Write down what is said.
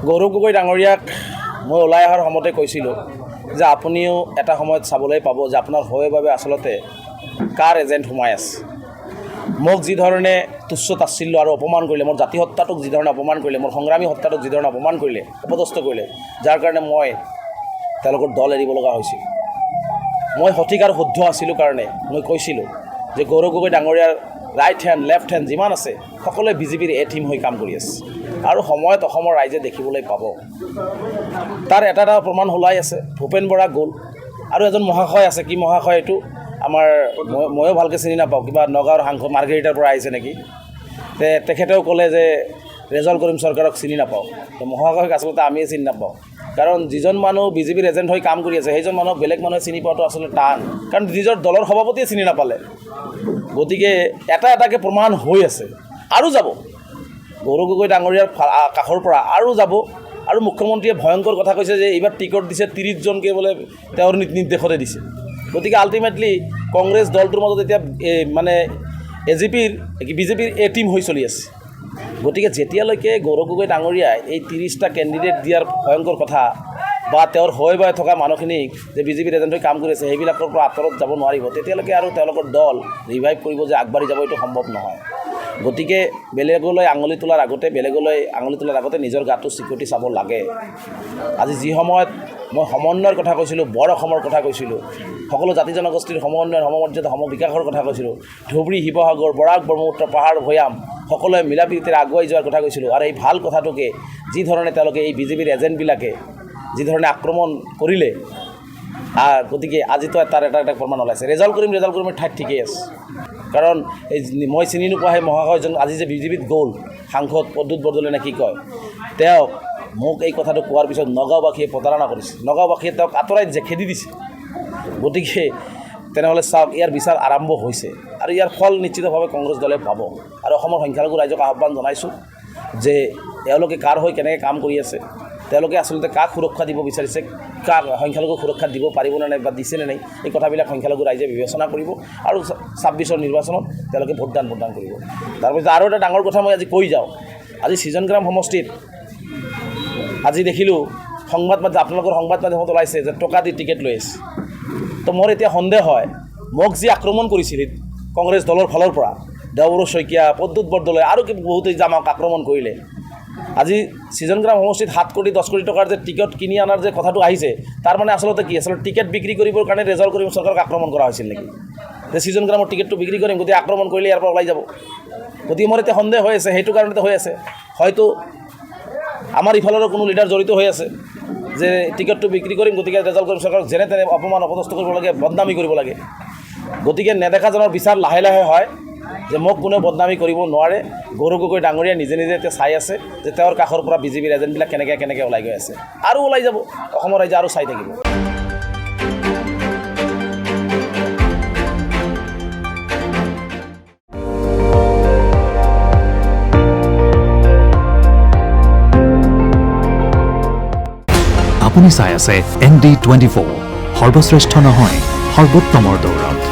গৌৰৱ গগৈ ডাঙৰীয়াক মই ওলাই অহাৰ সময়তে কৈছিলোঁ যে আপুনিও এটা সময়ত চাবলৈ পাব যে আপোনাৰ হয় বাবে আচলতে কাৰ এজেণ্ট সোমাই আছে। মোক যি ধৰণে তুচ্ছ তাচ্ছিল্য আৰু অপমান কৰিলে, মোৰ জাতি সত্তাটোক যি ধৰণে অপমান কৰিলে, মোৰ সংগ্ৰামী সত্তাটোক যি ধৰণে অপমান কৰিলে, অপদস্থ কৰিলে, যাৰ কাৰণে মই তেওঁলোকৰ দল এৰিব লগা হৈছিল। মই সঠিক আৰু শুদ্ধ আছিলোঁ কাৰণে মই কৈছিলোঁ যে গৌৰৱ গগৈ ডাঙৰীয়াৰ ৰাইট হেণ্ড লেফ্ট হেণ্ড যিমান আছে সকলোৱে বিজেপিৰ এ টিম হৈ কাম কৰি আছে আৰু সময়ত অসমৰ ৰাইজে দেখিবলৈ পাব। তাৰ এটা প্ৰমাণ ওলাই আছে। ভূপেন বৰা গ'ল আৰু এজন মহাশয় আছে। কি মহাশয় এইটো আমাৰ ময়ো ভালকৈ চিনি নাপাওঁ, কিবা নগাঁৱৰ সাংসদ মাৰ্ঘেৰিটাৰ পৰা আহিছে নেকি। তেখেতেও ক'লে যে ৰেজাল্ট কৰিম চৰকাৰক চিনি নাপাওঁ। মহাশয়ক আচলতে আমিয়ে চিনি নাপাওঁ, কাৰণ যিজন মানুহ বিজেপিৰ এজেণ্ট হৈ কাম কৰি আছে সেইজন মানুহক বেলেগ মানুহে চিনি পোৱাটো আচলতে টান, কাৰণ নিজৰ দলৰ সভাপতিয়ে চিনি নাপালে। গতিকে এটাকৈ প্ৰমাণ হৈ আছে আৰু যাব। গৌৰৱ গগৈ ডাঙৰীয়াৰ কাষৰ পৰা আৰু যাব। আৰু মুখ্যমন্ত্ৰীয়ে ভয়ংকৰ কথা কৈছে যে এইবাৰ টিকট দিছে 30জনকৈ বোলে তেওঁৰ নিৰ্দেশতে দিছে। গতিকে আল্টিমেটলি কংগ্ৰেছ দলটোৰ মাজত এতিয়া মানে বিজেপিৰ এ টিম হৈ চলি আছে। গতিকে যেতিয়ালৈকে গৌৰৱ গগৈ ডাঙৰীয়াই এই 30টা কেণ্ডিডেট দিয়াৰ ভয়ংকৰ কথা বা তেওঁৰ হৈ বা থকা মানুহখিনিক যে বিজেপিৰ এজেণ্ট হৈ কাম কৰি আছে সেইবিলাকৰ পৰা আঁতৰত যাব নোৱাৰিব, তেতিয়ালৈকে আৰু তেওঁলোকৰ দল ৰিভাইভ কৰিব যে আগবাঢ়ি যাব এইটো সম্ভৱ নহয়। গতিকে বেলেগলৈ আঙুলি তোলাৰ আগতে নিজৰ গাটো চিকিউৰিটি চাব লাগে। আজি যি সময়ত মই সমন্বয়ৰ কথা কৈছিলোঁ, বৰ অসমৰ কথা কৈছিলোঁ, সকলো জাতি জনগোষ্ঠীৰ সমন্বয়ৰ সমমৰ্যাদা সমবিকাশৰ কথা কৈছিলোঁ, ধুবুৰী শিৱসাগৰ বৰাক ব্ৰহ্মপুত্ৰ পাহাৰ ভৈয়াম সকলোৱে মিলা প্ৰীতিৰে আগুৱাই যোৱাৰ কথা কৈছিলোঁ। আৰু এই ভাল কথাটোকে যি ধৰণে তেওঁলোকে এই বিজেপিৰ এজেণ্টবিলাকে যি ধৰণে আক্ৰমণ কৰিলে, গতিকে আজিতো তাৰ এটা প্ৰমাণ ওলাইছে। ৰেজাল্ট কৰিম ঠাইত ঠিকেই আছে। কাৰণ এই মই চিনি নোপোৱা সেই মহাশয়জন আজি যে বিজেপিত গ'ল, সাংসদ প্ৰদ্যুৎ বৰদলৈ নে কি কয়, তেওঁক মোক এই কথাটো কোৱাৰ পিছত নগাঁওবাসীয়ে প্ৰতাৰণা কৰিছে। নগাঁওবাসীয়ে তেওঁক আঁতৰাই দিছে, খেদি দিছে। গতিকে তেনেহ'লে চাওক, ইয়াৰ বিচাৰ আৰম্ভ হৈছে আৰু ইয়াৰ ফল নিশ্চিতভাৱে কংগ্ৰেছ দলে পাব। আৰু অসমৰ সংখ্যালঘু ৰাইজক আহ্বান জনাইছোঁ যে তেওঁলোকে কাৰ হৈ কেনেকৈ কাম কৰি আছে, তেওঁলোকে আচলতে কাক সুৰক্ষা দিব বিচাৰিছে, কাক সংখ্যালঘুক সুৰক্ষা দিব পাৰিবনে নাই বা দিছেনে নাই, এই কথাবিলাক সংখ্যালঘু ৰাইজে বিবেচনা কৰিব আৰু 26ৰ নিৰ্বাচনত তেওঁলোকে ভোটদান কৰিব। তাৰপিছত আৰু এটা ডাঙৰ কথা মই আজি কৈ যাওঁ। আজি সৃজনগ্ৰাম সমষ্টিত আজি দেখিলোঁ আপোনালোকৰ সংবাদ মাধ্যমত ওলাইছে যে টকা দি টিকেট লৈ আছে। তো মোৰ এতিয়া সন্দেহ হয়, মোক যি আক্ৰমণ কৰিছিল কংগ্ৰেছ দলৰ ফালৰ পৰা দেৱব্ৰত শইকীয়া, প্ৰদ্যুৎ বৰদলৈ আৰু বহুতেই যে আমাক আক্ৰমণ কৰিলে, আজি সৃজনগ্ৰাম সমষ্টিত 7 কোটি 10 কোটি টকাৰ যে টিকট কিনি অনাৰ যে কথাটো আহিছে, তাৰ মানে আচলতে কি, আচলতে টিকেট বিক্ৰী কৰিবৰ কাৰণে ৰেজাল্ট কৰিম চৰকাৰক আক্ৰমণ কৰা হৈছিল নেকি? যে সৃজনগ্ৰামৰ টিকেটটো বিক্ৰী কৰিম, গতিকে আক্ৰমণ কৰিলে ইয়াৰ পৰা ওলাই যাব। গতিকে মোৰ এতিয়া সন্দেহ হৈ আছে, সেইটো কাৰণতে হৈ আছে। হয়তো আমাৰ ইফালৰো কোনো লিডাৰ জড়িত হৈ আছে যে টিকেটটো বিক্ৰী কৰিম, গতিকে ৰেজাল্ট কৰিম চৰকাৰক যেনে তেনে অপমান অপদস্থ কৰিব লাগে, বদনামী কৰিব লাগে। গতিকে নেদেখাজনৰ বিচাৰ লাহে লাহে হয় যে মোক কোনেও বদনামী কৰিব নোৱাৰে। গৌৰৱ গগৈ ডাঙৰীয়া নিজে এতিয়া চাই আছে যে তেওঁৰ কাষৰ পৰা বিজেপিৰ এজেণ্টবিলাক কেনেকৈ ওলাই গৈ আছে, আৰু ওলাই যাব। অসমৰ ৰাইজে আৰু চাই থাকিব। আপুনি চাই আছে ND24, সৰ্বশ্ৰেষ্ঠ নহয় সৰ্বোত্তমৰ দৌৰত।